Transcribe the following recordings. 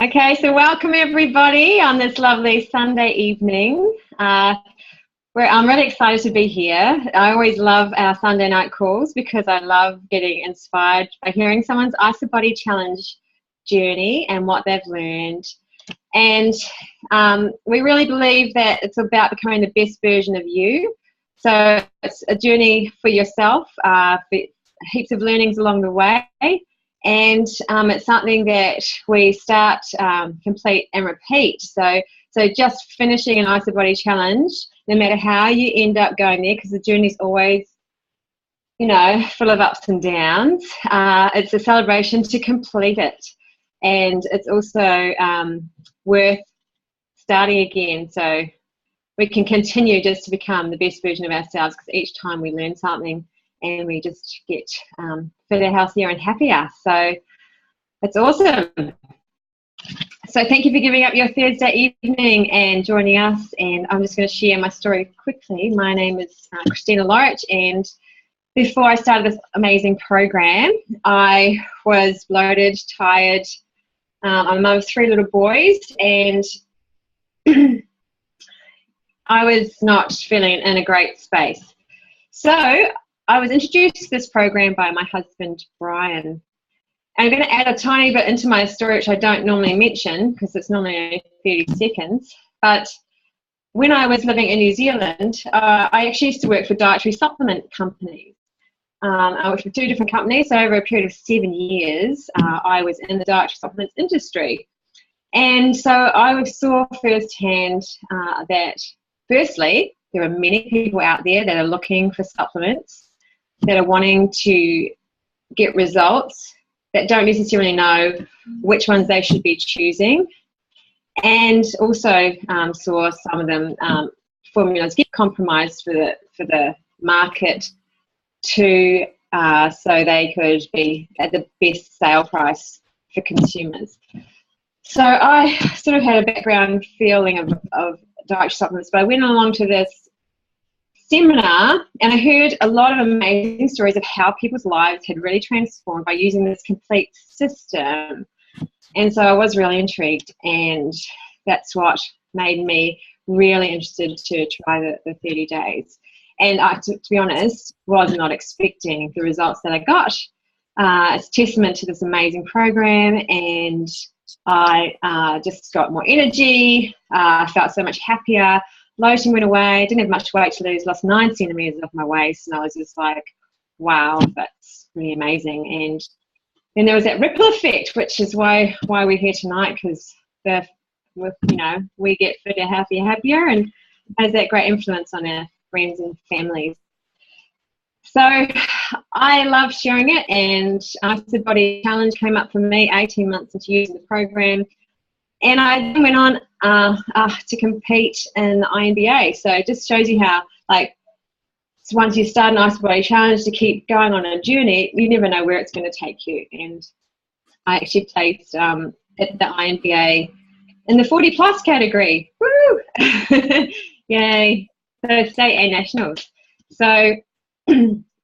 Okay, so welcome everybody on this lovely Sunday evening. I'm really excited to be here. I always love our Sunday night calls because I love getting inspired by hearing someone's Isabody challenge journey and what they've learned. And we really believe that it's about becoming the best version of you. So it's a journey for yourself, for heaps of learnings along the way. And it's something that we start, complete and repeat. So just finishing an Isabody challenge, no matter how you end up going there, because the journey's always, full of ups and downs, it's a celebration to complete it. And it's also worth starting again, so we can continue just to become the best version of ourselves, because each time we learn something and we just get fitter, healthier and happier. So it's awesome. So thank you for giving up your Thursday evening and joining us. And I'm just going to share my story quickly. My name is Christina Large, and before I started this amazing program, I was bloated, tired. I'm a mum of 3 little boys, and I was not feeling in a great space. So I was introduced to this program by my husband, Brian. I'm going to add a tiny bit into my story, which I don't normally mention because it's normally only 30 seconds. But when I was living in New Zealand, I actually used to work for dietary supplement companies. I worked for 2 different companies, so over a period of 7 years, I was in the dietary supplements industry. And so I saw firsthand that, firstly, there are many people out there that are looking for supplements, that are wanting to get results, that don't necessarily know which ones they should be choosing. And also saw some of them formulas get compromised for the market to so they could be at the best sale price for consumers. So I sort of had a background feeling of dietary supplements, but I went along to this seminar and I heard a lot of amazing stories of how people's lives had really transformed by using this complete system. And so I was really intrigued, and that's what made me really interested to try the 30 days. And to be honest, was not expecting the results that I got. It's a testament to this amazing program, and I just got more energy. I felt so much happier. Bloating went away. Didn't have much weight to lose. Lost 9 centimeters off my waist, and I was just like, wow, that's really amazing. And then there was that ripple effect, which is why we're here tonight, because we get fitter, healthier, happier, and has that great influence on our friends and families. So I love sharing it, and Isabody challenge came up for me 18 months into using the program, and I then went on to compete in the INBA. So it just shows you how, once you start an Isabody challenge, to keep going on a journey, you never know where it's going to take you. And I actually placed at the INBA in the 40 plus category. Woo! Yay! So state and nationals. So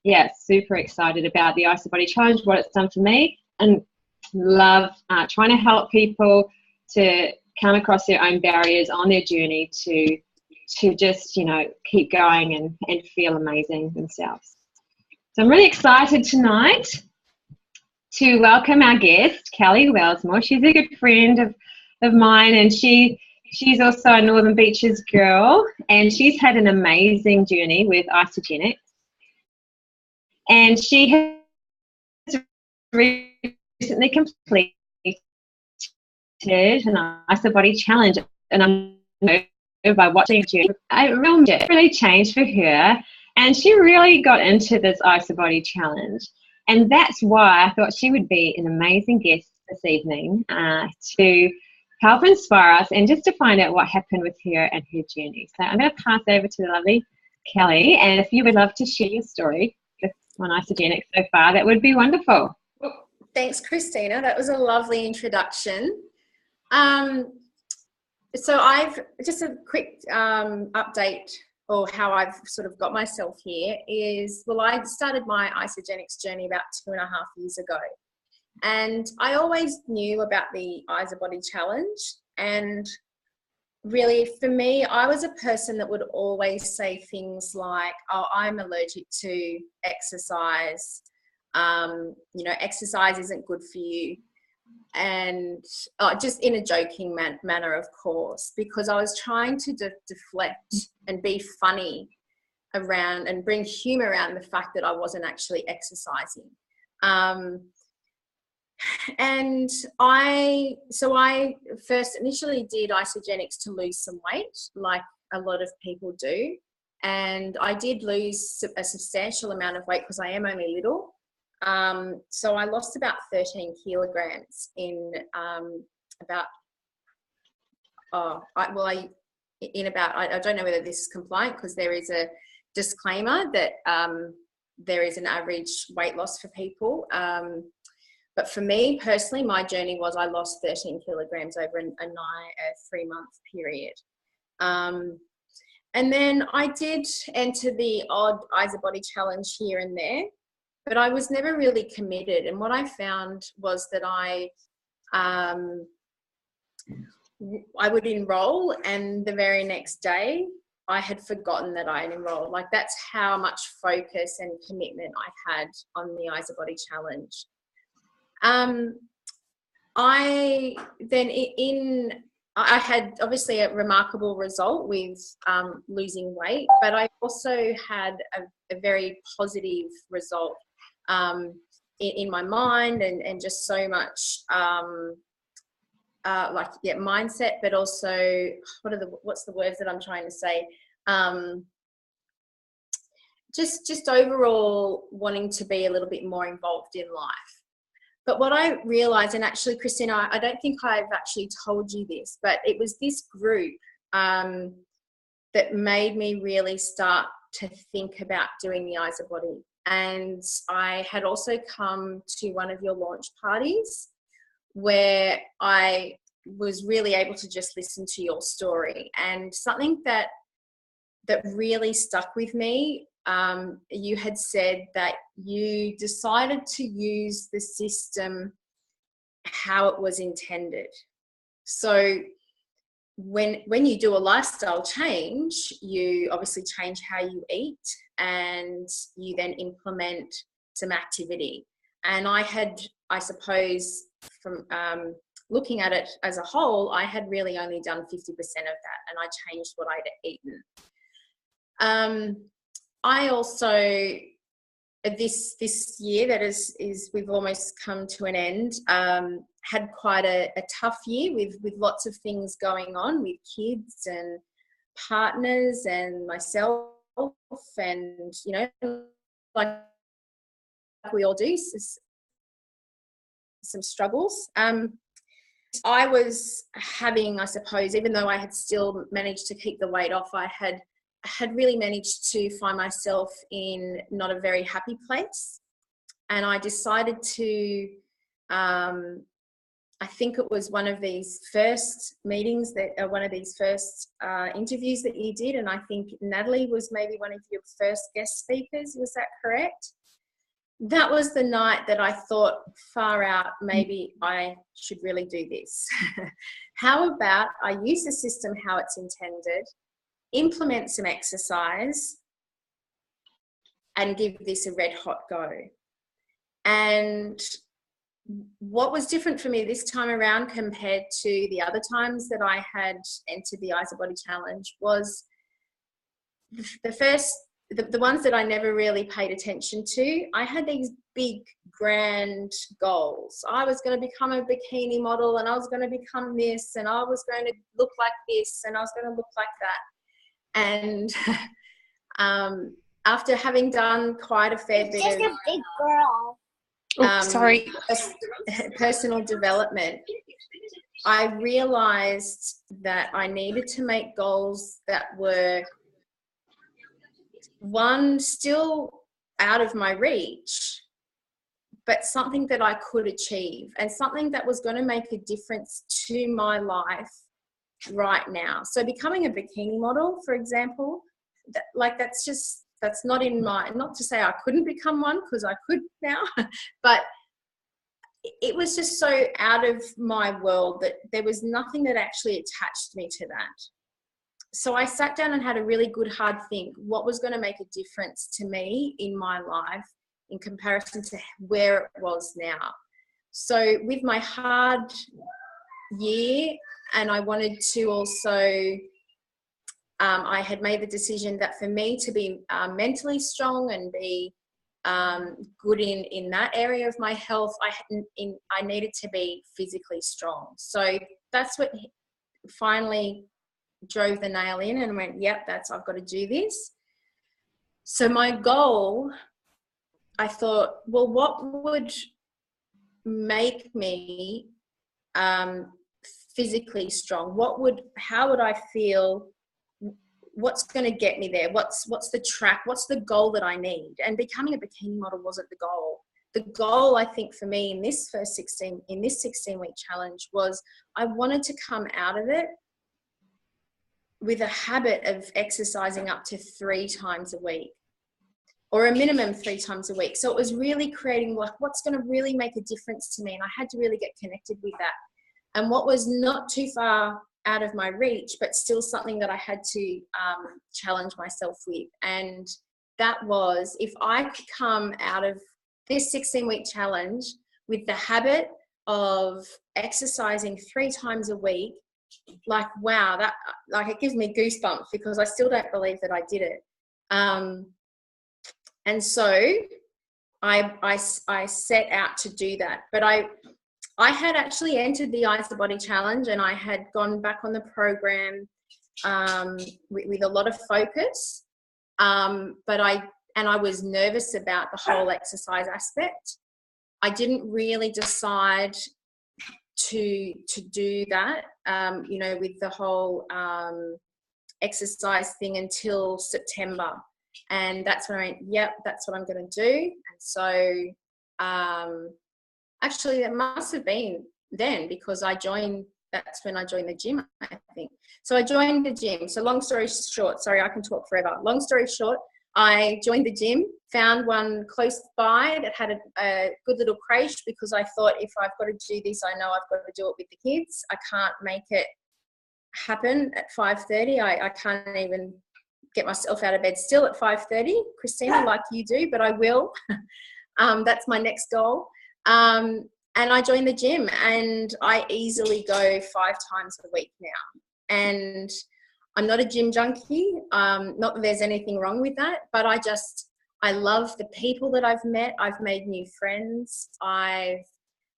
yeah, super excited about the Isabody challenge, what it's done for me, and love trying to help people to come across their own barriers on their journey to just keep going and feel amazing themselves. So I'm really excited tonight to welcome our guest, Kelly Wellsmore. She's a good friend of mine, and she's also a Northern Beaches girl, and she's had an amazing journey with Isogenics. And she has recently completed an Isabody challenge, and I'm by watching it really changed for her, and she really got into this Isabody challenge. And that's why I thought she would be an amazing guest this evening to help inspire us and just to find out what happened with her and her journey. So I'm going to pass over to the lovely Kelly, and if you would love to share your story on Isogenics so far, that would be wonderful. Well, thanks, Christina. That was a lovely introduction. So I've just a quick update, or how I've sort of got myself here is, well, I started my Isogenics journey about 2.5 years ago. And I always knew about the Isabody challenge. And really, for me, I was a person that would always say things like, oh, I'm allergic to exercise. You know, exercise isn't good for you. And just in a joking manner, of course, because I was trying to deflect and be funny around and bring humor around the fact that I wasn't actually exercising. And I first initially did isogenics to lose some weight, like a lot of people do. And I did lose a substantial amount of weight because I am only little. So I lost about 13 kilograms in I don't know whether this is compliant, because there is a disclaimer that there is an average weight loss for people. But for me personally, my journey was I lost 13 kilograms over a 3-month period. And then I did enter the odd Isabody challenge here and there, but I was never really committed. And what I found was that I would enroll, and the very next day I had forgotten that I had enrolled. Like, that's how much focus and commitment I had on the Isabody challenge. I had obviously a remarkable result with losing weight, but I also had a very positive result in my mind, and just so much mindset, but also what's the words that I'm trying to say? Just overall wanting to be a little bit more involved in life. But what I realized, and actually, Christina, I don't think I've actually told you this, but it was this group that made me really start to think about doing the Isabody. And I had also come to one of your launch parties where I was really able to just listen to your story. And something that really stuck with me, you had said that you decided to use the system how it was intended. So when you do a lifestyle change, you obviously change how you eat, and you then implement some activity. And I suppose from looking at it as a whole, I had really only done 50% of that, and I changed what I'd eaten. I also, this year that is we've almost come to an end, had quite a tough year with lots of things going on with kids and partners and myself, and, you know, like we all do, some struggles. I was having, I suppose, even though I had still managed to keep the weight off, I had really managed to find myself in not a very happy place. And I decided to, I think it was one of these first meetings one of these first interviews that you did. And I think Natalie was maybe one of your first guest speakers. Was that correct? That was the night that I thought, far out, maybe I should really do this. How about I use the system how it's intended, implement some exercise, and give this a red hot go. And what was different for me this time around compared to the other times that I had entered the Isabody challenge was the ones that I never really paid attention to. I had these big, grand goals. I was going to become a bikini model, and I was going to become this, and I was going to look like this, and I was going to look like that. And after having done quite a fair bit of big girl. Personal development, I realized that I needed to make goals that were, one, still out of my reach, but something that I could achieve, and something that was going to make a difference to my life right now. So becoming a bikini model, for example, that's not in my, not to say I couldn't become one, because I could now, but it was just so out of my world that there was nothing that actually attached me to that. So I sat down and had a really good hard think, what was going to make a difference to me in my life in comparison to where it was now. So with my hard year, and I wanted to also, I had made the decision that for me to be mentally strong and be good in that area of my health, I needed to be physically strong. So that's what finally drove the nail in, and went, yep, I've got to do this. So my goal, I thought, well, what would make me physically strong? How would I feel? What's going to get me there? What's the track? What's the goal that I need? And becoming a bikini model wasn't the goal. The goal, I think, for me in this 16-week challenge was I wanted to come out of it with a habit of exercising up to 3 times a week, or a minimum 3 times a week. So it was really creating like, what's going to really make a difference to me? And I had to really get connected with that. And what was not too far out of my reach, but still something that I had to challenge myself with. And that was, if I could come out of this 16-week challenge with the habit of exercising 3 times a week, like, wow, that, like, it gives me goosebumps because I still don't believe that I did it. And so I set out to do that. But I had actually entered the Isabody challenge, and I had gone back on the program with a lot of focus. But I was nervous about the whole exercise aspect. I didn't really decide to do that, with the whole exercise thing until September. And that's when I went, yep, that's what I'm going to do. And so actually, it must have been then, because that's when I joined the gym, I think. So I joined the gym. So long story short, sorry, I can talk forever. Long story short, I joined the gym, found one close by that had a good little crèche, because I thought, if I've got to do this, I know I've got to do it with the kids. I can't make it happen at 5:30. I can't even get myself out of bed still at 5:30, Christina, like you do, but I will. That's my next goal. And I joined the gym, and I easily go 5 times a week now. And I'm not a gym junkie. Not that there's anything wrong with that, but I love the people that I've met. I've made new friends. I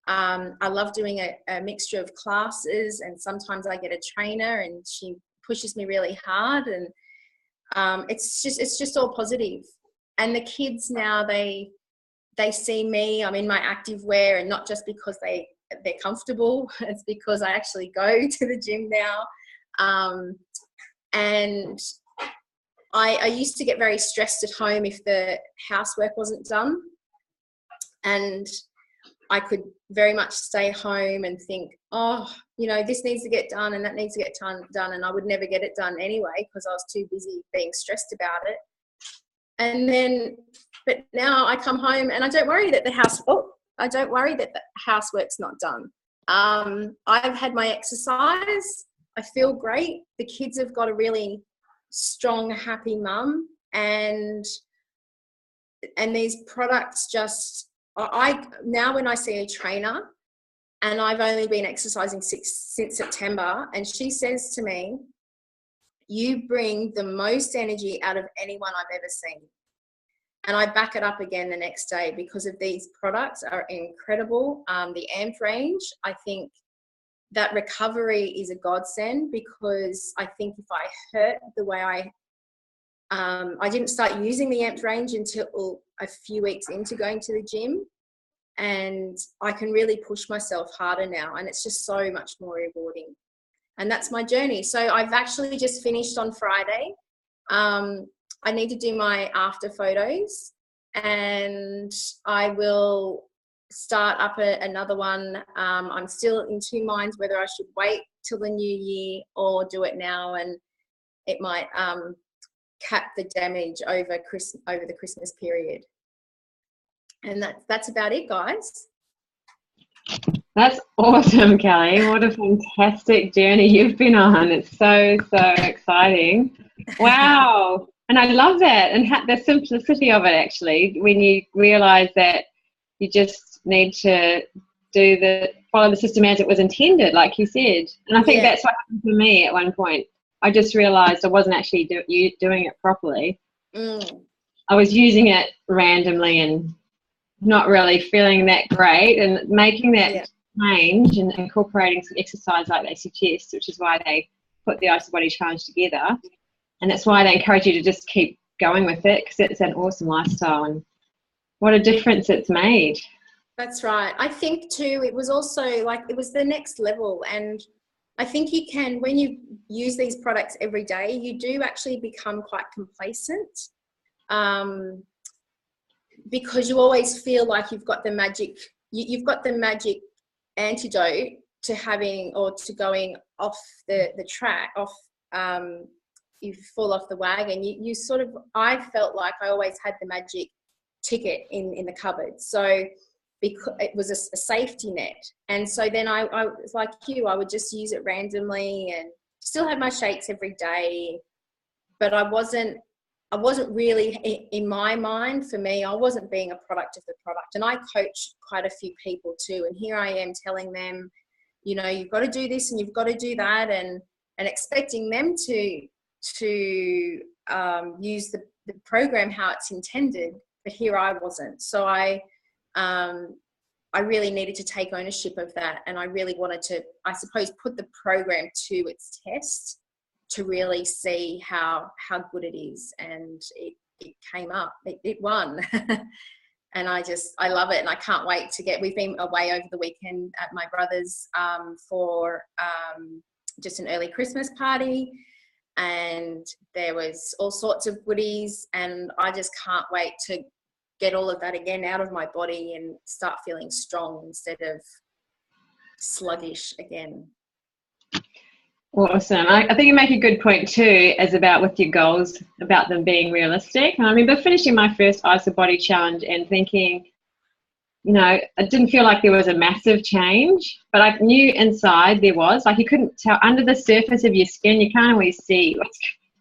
love doing a mixture of classes, and sometimes I get a trainer and she pushes me really hard, and it's just all positive. And the kids now, they see me, I'm in my active wear, and not just because they're comfortable, it's because I actually go to the gym now. And I used to get very stressed at home if the housework wasn't done, and I could very much stay home and think, this needs to get done and that needs to get done, and I would never get it done anyway because I was too busy being stressed about it. But now I come home and I don't worry that the housework's not done. I've had my exercise. I feel great. The kids have got a really strong, happy mum, and these products now when I see a trainer, and I've only been exercising since September, and she says to me, you bring the most energy out of anyone I've ever seen. And I back it up again the next day, because of these products are incredible. The AMP range, I think that recovery is a godsend, because I think if I hurt the way I didn't start using the AMP range until a few weeks into going to the gym, and I can really push myself harder now, and it's just so much more rewarding. And that's my journey. So I've actually just finished on Friday. I need to do my after photos, and I will start up another one. I'm still in 2 minds whether I should wait till the new year or do it now, and it might cap the damage over the Christmas period. And that's about it, guys. That's awesome, Kelly. What a fantastic journey you've been on. It's so, so exciting. Wow. And I love that, and the simplicity of it, actually, when you realize that you just need to follow the system as it was intended, like you said. And I think that's what happened to me at one point. I just realized I wasn't actually doing it properly. I was using it randomly and not really feeling that great, and making that change and incorporating some exercise like they suggest, which is why they put the Isabody challenge together. And that's why they encourage you to just keep going with it, because it's an awesome lifestyle, and what a difference it's made. That's right. I think too, it was also like, it was the next level. And I think you can, when you use these products every day, you do actually become quite complacent, because you always feel like you've got the magic, you've got the magic antidote to having, or to going off the track, you fall off the wagon. You sort of, I felt like I always had the magic ticket in the cupboard. So because it was a safety net. And so then I was like you, I would just use it randomly and still have my shakes every day. But I wasn't really, in my mind, for me, I wasn't being a product of the product. And I coach quite a few people too. And here I am telling them, you know, you've got to do this and you've got to do that, and expecting them to use the program how it's intended. But here I wasn't. So I really needed to take ownership of that. And I really wanted to, I suppose, put the program to its test to really see how good it is. And it came up, it won. And I love it. And I can't wait we've been away over the weekend at my brother's for just an early Christmas party. And there was all sorts of goodies. And I just can't wait to get all of that again out of my body and start feeling strong instead of sluggish again. Awesome. I think you make a good point too, as about with your goals, about them being realistic. And I remember finishing my first Isabody challenge and thinking, you know, it didn't feel like there was a massive change, but I knew inside there was. Like, you couldn't tell under the surface of your skin, you can't always see what's,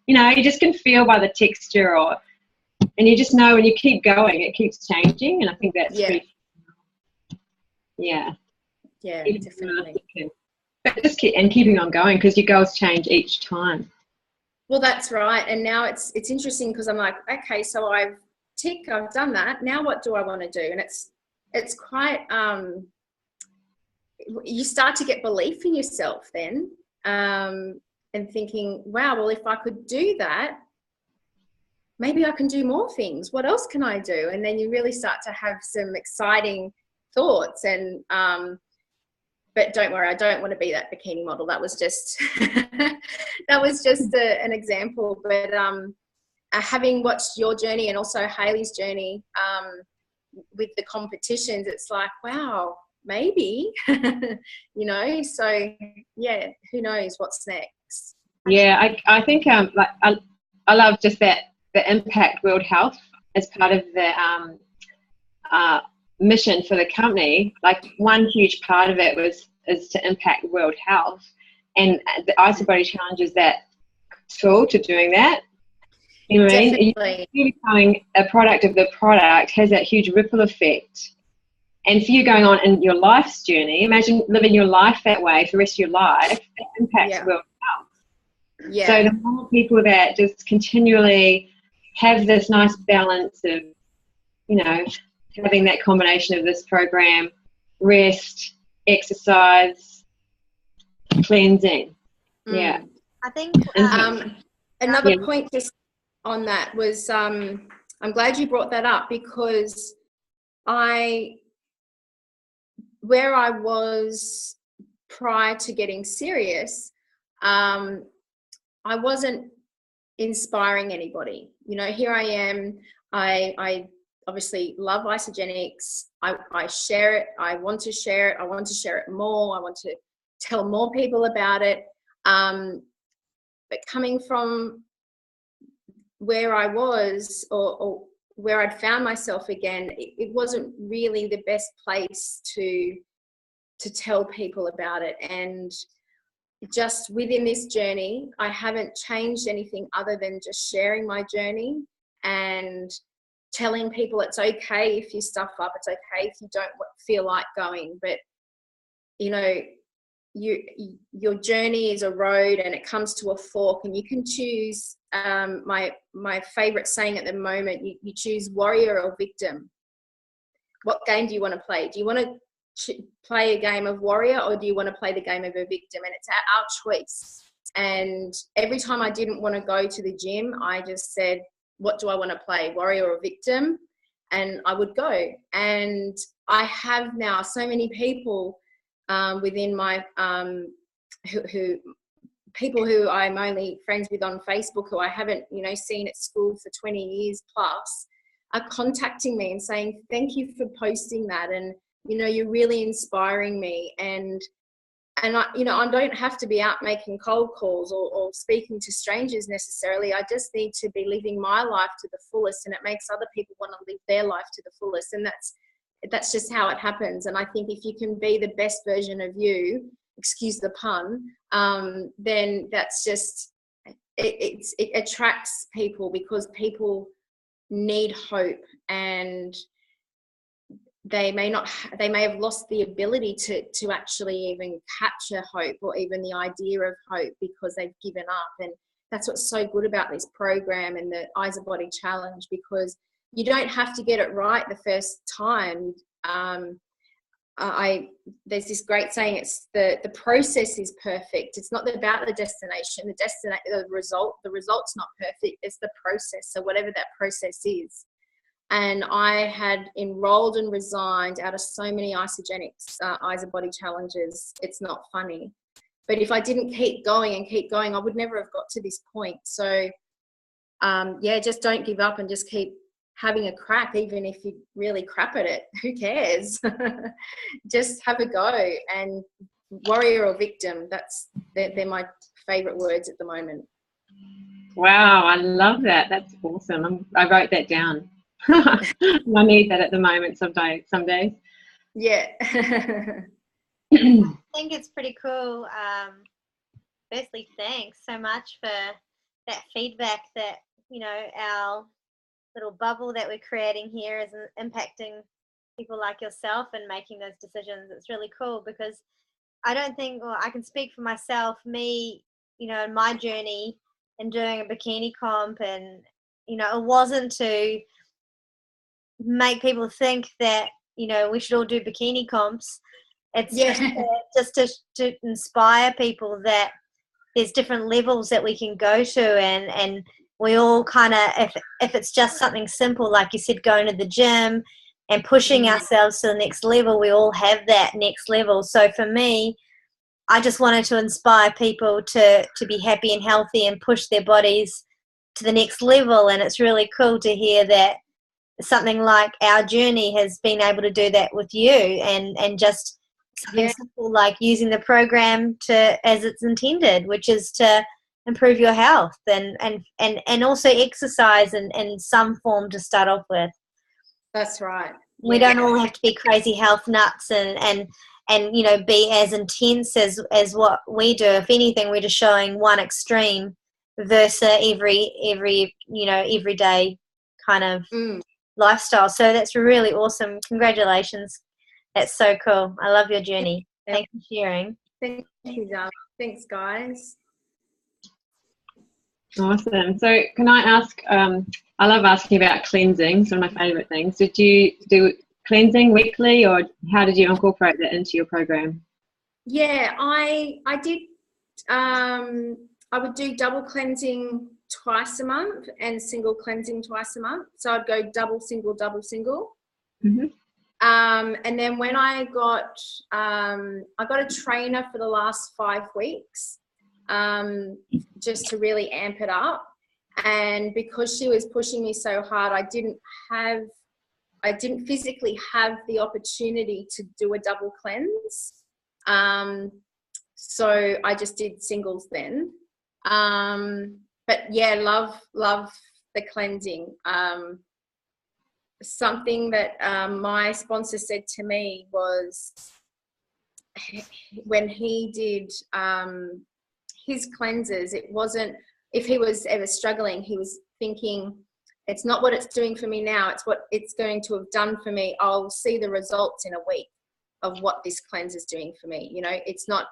you know, you just can feel by the texture, and you just know when you keep going, it keeps changing. And I think that's pretty, definitely. But just keeping on going, because your goals change each time. Well, that's right. And now it's interesting, because I'm like, okay, so I've done that. Now what do I want to do? And it's quite, you start to get belief in yourself then, and thinking, wow, well, if I could do that, maybe I can do more things. What else can I do? And then you really start to have some exciting thoughts. And but don't worry, I don't want to be that bikini model. That was just an example. But having watched your journey and also Hayley's journey with the competitions, it's like, wow, maybe, you know. So yeah, who knows what's next? Yeah, I think like I love just that the impact World Health as part of the mission for the company. Like, one huge part of it is to impact World Health, and the Isabody challenge is that tool to doing that. You know what I mean? You becoming a product of the product has that huge ripple effect. And for you going on in your life's journey, imagine living your life that way for the rest of your life, that impacts World Health. Yeah. So the more people that just continually have this nice balance of, you know, having that combination of this program, rest, exercise, cleansing. Yeah. I think another point just on that was, I'm glad you brought that up, because where I was prior to getting serious, I wasn't inspiring anybody. You know, here I am, I obviously love Isogenics. I share it. I want to share it. I want to share it more. I want to tell more people about it. But coming from where I was, or where I'd found myself again, it wasn't really the best place to tell people about it. And just within this journey, I haven't changed anything other than just sharing my journey and telling people it's okay if you stuff up, it's okay if you don't feel like going, but you know, your journey is a road and it comes to a fork, and you can choose. My favorite saying at the moment, you choose warrior or victim. What game do you want to play? Do you want to play a game of warrior, or do you want to play the game of a victim? And it's our choice. And every time I didn't want to go to the gym, I just said, what do I want to play, warrior or victim? And I would go. And I have now so many people within my people who I'm only friends with on Facebook, who I haven't, you know, seen at school for 20 years plus, are contacting me and saying, thank you for posting that. And, you know, you're really inspiring me. And I, you know, I don't have to be out making cold calls or speaking to strangers necessarily. I just need to be living my life to the fullest, and it makes other people want to live their life to the fullest. And that's just how it happens. And I think if you can be the best version of you, excuse the pun, then that's just, it attracts people, because people need hope, and they may have lost the ability to actually even capture hope, or even the idea of hope, because they've given up. And that's what's so good about this program and the Isabody challenge, because you don't have to get it right the first time. There's this great saying, it's the process is perfect. It's not about the destination. The result's not perfect. It's the process. So whatever that process is. And I had enrolled and resigned out of so many Isogenics, Isabody challenges. It's not funny. But if I didn't keep going, I would never have got to this point. So just don't give up, and just keep having a crack. Even if you really crap at it, who cares? Just have a go. And warrior or victim, they're my favorite words at the moment. Wow, I love that. That's awesome. I wrote that down. I need that at the moment some days. Yeah. I think it's pretty cool. Firstly, thanks so much for that feedback, that, you know, our little bubble that we're creating here is impacting people like yourself and making those decisions. It's really cool, because I don't think, well, I can speak for myself, me, you know, in my journey in doing a bikini comp, and, you know, it wasn't to make people think that, you know, we should all do bikini comps. It's just to inspire people that there's different levels that we can go to, and we all kind of, if it's just something simple, like you said, going to the gym and pushing ourselves to the next level, we all have that next level. So for me, I just wanted to inspire people to be happy and healthy and push their bodies to the next level. And it's really cool to hear that something like our journey has been able to do that with you, and just something simple like using the program as it's intended, which is to improve your health and also exercise in some form to start off with. That's right. We don't all have to be crazy health nuts and you know, be as intense as what we do. If anything, we're just showing one extreme versus every you know, everyday kind of lifestyle. So that's really awesome. Congratulations. That's so cool. I love your journey. Thanks for sharing. Thank you, darling. Thanks, guys. Awesome. So can I ask, I love asking about cleansing. It's one of my favorite things. Did you do cleansing weekly, or how did you incorporate that into your program? Yeah, I did. I would do double cleansing twice a month and single cleansing twice a month. So I'd go double, single, double, single. Mm-hmm. And then when I got a trainer for the last 5 weeks, just to really amp it up. And because she was pushing me so hard, I didn't physically have the opportunity to do a double cleanse. So I just did singles then. But yeah, love the cleansing. Something that my sponsor said to me was, when he did his cleanses, it wasn't, if he was ever struggling, he was thinking, it's not what it's doing for me now, it's what it's going to have done for me. I'll see the results in a week of what this cleanse is doing for me. You know, it's not,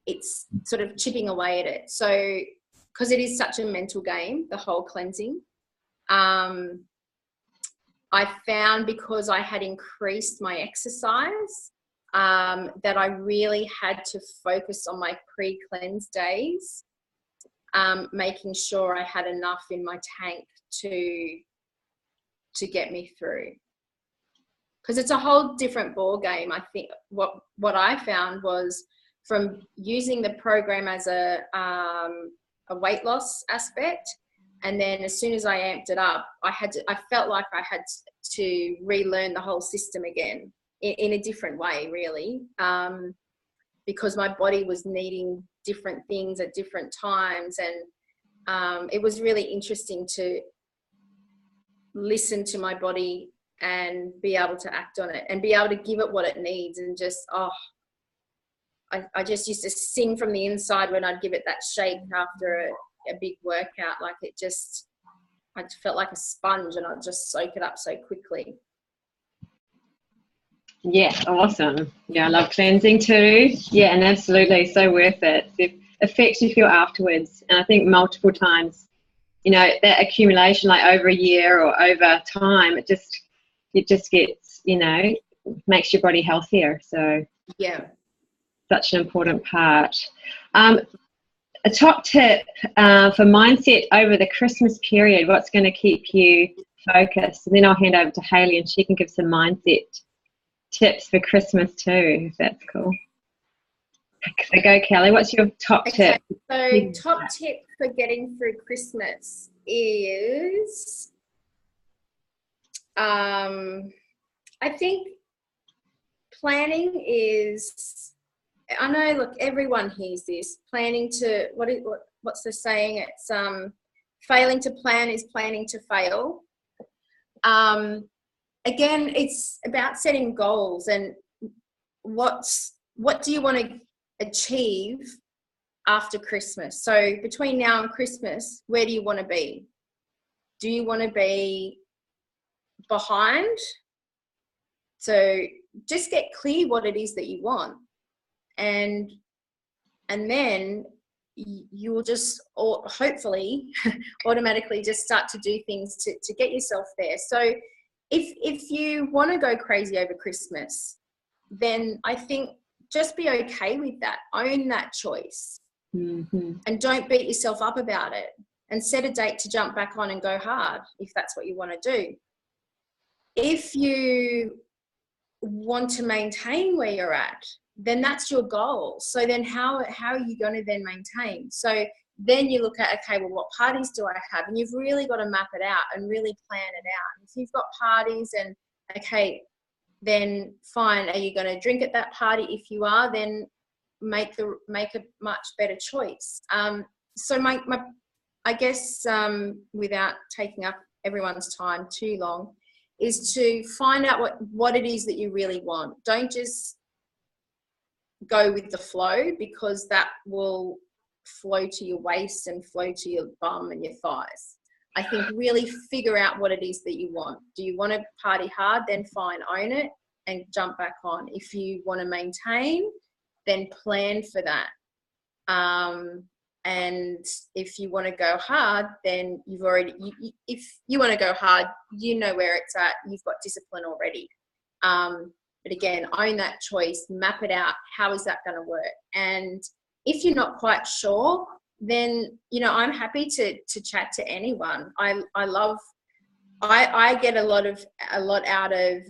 it's sort of chipping away at it. So, because it is such a mental game, the whole cleansing, I found, because I had increased my exercise, that I really had to focus on my pre-cleanse days, making sure I had enough in my tank to get me through. Because it's a whole different ball game. I think what I found was, from using the program as a weight loss aspect, and then as soon as I amped it up, I felt like I had to relearn the whole system again in a different way, really, because my body was needing different things at different times. And it was really interesting to listen to my body and be able to act on it and be able to give it what it needs. And just, I just used to sing from the inside when I'd give it that shake after a big workout. Like, it just, I felt like a sponge, and I'd just soak it up so quickly. Yeah, awesome. Yeah, I love cleansing too. Yeah, and absolutely, so worth it. The effects you feel afterwards, and I think multiple times, you know, that accumulation, like over a year or over time, it just gets, you know, makes your body healthier. So yeah, such an important part. A top tip for mindset over the Christmas period, what's going to keep you focused? And then I'll hand over to Hayley, and she can give some mindset tips for Christmas too, if that's cool. So go, Kelly. What's your top tip? So top tip for getting through Christmas is, I think planning is, I know, look, everyone hears this, planning to, what's the saying? It's failing to plan is planning to fail. Again, it's about setting goals, and what do you want to achieve after Christmas? So between now and Christmas, where do you want to be? Do you want to be behind? So just get clear what it is that you want, and then you will just, or hopefully automatically just start to do things to get yourself there. So if you want to go crazy over Christmas, then I think just be okay with that. Own that choice. Mm-hmm. And don't beat yourself up about it, and set a date to jump back on and go hard if that's what you want to do. If you want to maintain where you're at, then that's your goal. So then how are you going to then maintain? So then you look at, okay, well, what parties do I have? And you've really got to map it out and really plan it out. If you've got parties, and okay, then fine, are you going to drink at that party? If you are, then make a much better choice. So I guess without taking up everyone's time too long, is to find out what it is that you really want. Don't just go with the flow, because that will flow to your waist and flow to your bum and your thighs. I think really figure out what it is that you want. Do you want to party hard? Then fine, own it and jump back on. If you want to maintain, then plan for that. And if you want to go hard, then you've already, if you want to go hard, you know where it's at. You've got discipline already. But again, own that choice, map it out. How is that going to work? And if you're not quite sure, then, you know, I'm happy to chat to anyone. I get a lot out of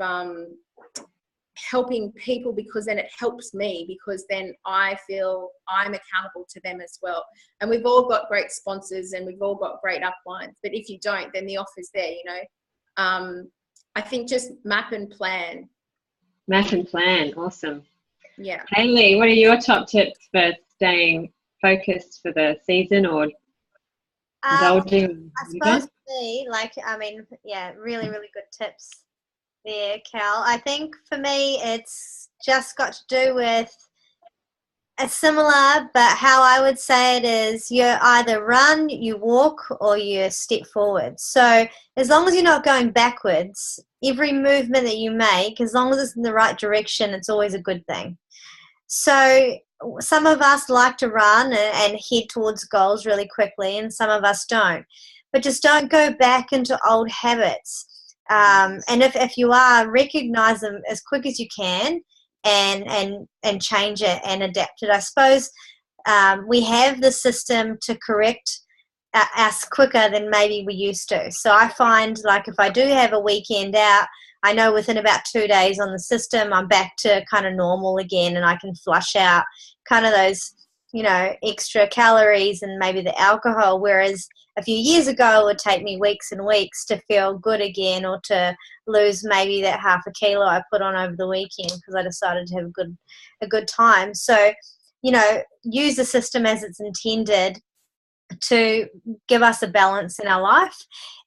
helping people, because then it helps me, because then I feel I'm accountable to them as well. And we've all got great sponsors, and we've all got great uplines. But if you don't, then the offer's there, you know. I think just map and plan. Map and plan, awesome. Yeah. Hayley, what are your top tips for staying focused for the season, or indulging? I suppose for me, like, I mean, yeah, really, really good tips. there, Cal. I think for me, it's just got to do with a similar, but how I would say it is you either run, you walk, or you step forward. So as long as you're not going backwards, every movement that you make, as long as it's in the right direction, it's always a good thing. So some of us like to run and head towards goals really quickly, and some of us don't. But just don't go back into old habits. And if you are, recognize them as quick as you can, and change it and adapt it. I suppose we have the system to correct us quicker than maybe we used to. So I find, like, if I do have a weekend out, I know within about 2 days on the system, I'm back to kind of normal again, and I can flush out kind of those, extra calories and maybe the alcohol, whereas a few years ago it would take me weeks and weeks to feel good again, or to lose maybe that half a kilo I put on over the weekend because I decided to have a good time. So, use the system as it's intended to give us a balance in our life.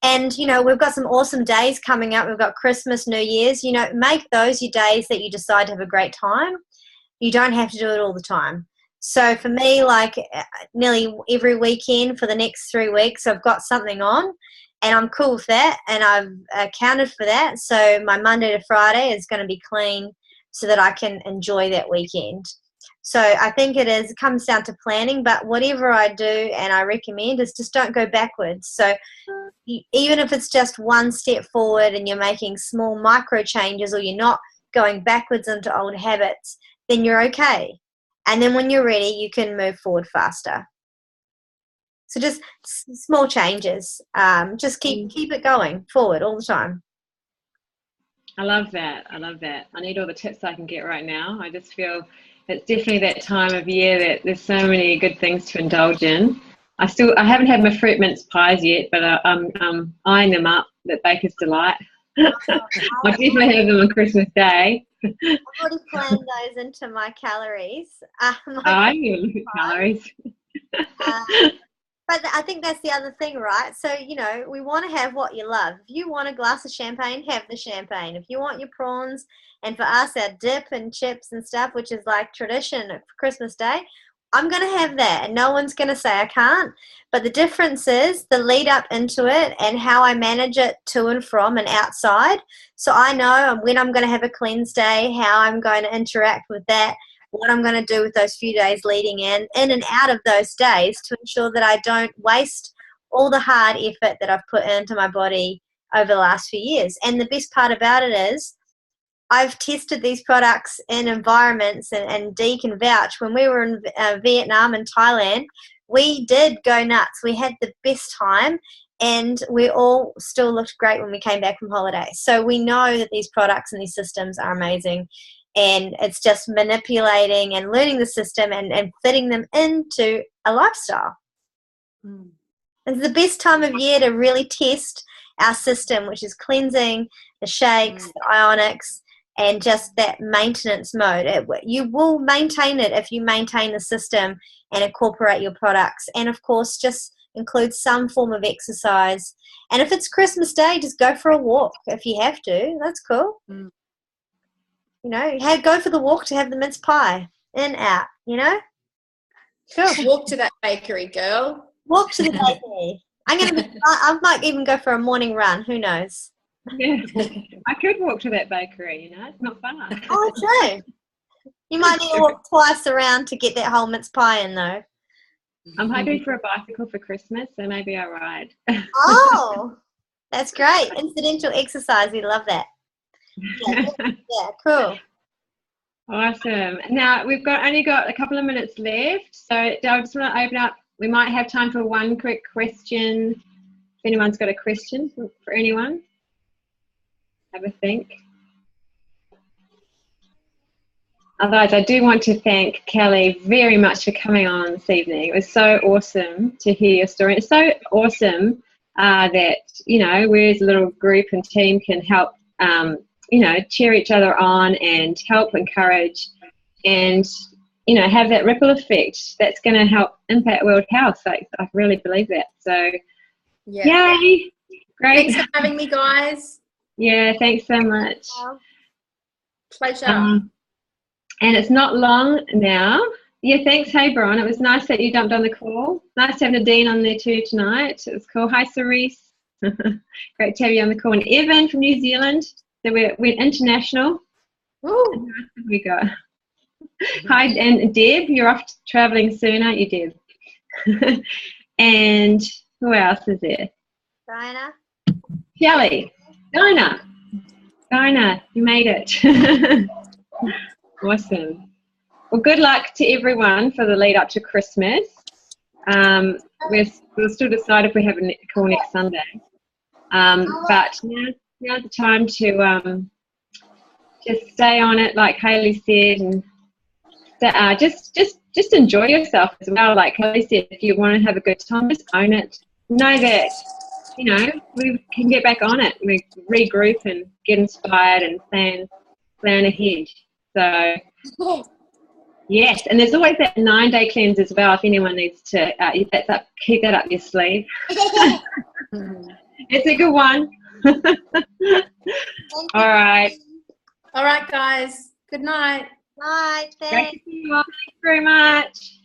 And, we've got some awesome days coming up. We've got Christmas, New Year's. Make those your days that you decide to have a great time. You don't have to do it all the time. So for me, like, nearly every weekend for the next 3 weeks, I've got something on, and I'm cool with that, and I've accounted for that. So my Monday to Friday is going to be clean so that I can enjoy that weekend. So I think it comes down to planning, but whatever I do and I recommend is just don't go backwards. So even if it's just one step forward and you're making small micro changes, or you're not going backwards into old habits, then you're okay. And then when you're ready, you can move forward faster. So just small changes. Just keep it going forward all the time. I love that. I need all the tips I can get right now. I just feel it's definitely that time of year that there's so many good things to indulge in. I haven't had my fruit mince pies yet, but I'm eyeing them up, that Baker's Delight. I'll definitely have them on Christmas Day. I've already planned those into my calories. Calories. But I think that's the other thing, right? So, we want to have what you love. If you want a glass of champagne, have the champagne. If you want your prawns, and for us, our dip and chips and stuff, which is like tradition for Christmas Day, I'm going to have that, and no one's going to say I can't. But the difference is the lead up into it and how I manage it to and from and outside. So I know when I'm going to have a cleanse day, how I'm going to interact with that, what I'm going to do with those few days leading in and out of those days, to ensure that I don't waste all the hard effort that I've put into my body over the last few years. And the best part about it is I've tested these products in environments, and Dee can vouch. When we were in Vietnam and Thailand, we did go nuts. We had the best time, and we all still looked great when we came back from holiday. So we know that these products and these systems are amazing, and it's just manipulating and learning the system and fitting them into a lifestyle. It's the best time of year to really test our system, which is cleansing, the shakes, the ionics, and just that maintenance mode. You will maintain it if you maintain the system and incorporate your products. And, of course, just include some form of exercise. And if it's Christmas Day, just go for a walk if you have to. That's cool. Go for the walk to have the mince pie. In, out, Cool. Walk to that bakery, girl. Walk to the bakery. I might even go for a morning run. Who knows? Yeah, I could walk to that bakery, it's not far. Oh, true. You might need to walk twice around to get that whole mince pie in, though. I'm hoping for a bicycle for Christmas, so maybe I'll ride. Oh, that's great. Incidental exercise. We love that. Yeah, cool. Awesome. Now, we've only got a couple of minutes left, so I just want to open up. We might have time for one quick question. If anyone's got a question for anyone. Have a think. Otherwise, I do want to thank Kelly very much for coming on this evening. It was so awesome to hear your story. It's so awesome that, we as a little group and team can help, cheer each other on and help encourage and, have that ripple effect that's going to help impact world health. So I really believe that. So, yay! Great. Thanks for having me, guys. Yeah, thanks so much. Pleasure. And it's not long now. Yeah, thanks. Hey, Bron. It was nice that you jumped on the call. Nice to have Nadine on there too tonight. It was cool. Hi, Cerise. Great to have you on the call. And Evan from New Zealand. So we're international. Ooh. Who else have we got? Hi, and Deb. You're off traveling soon, aren't you, Deb? And who else is there? Diana. Kelly. Dinah, you made it. Awesome. Well, good luck to everyone for the lead up to Christmas. We'll still decide if we have a call next Sunday. But now's the time to just stay on it, like Hayley said, and just enjoy yourself as well. Like Hayley said, if you want to have a good time, just own it. Know that, you know, we can get back on it. We regroup and get inspired and plan ahead. So, yes, and there's always that 9-day cleanse as well. If anyone needs to, keep that up your sleeve. It's a good one. All right. All right, guys. Good night. Night. Thank you very much.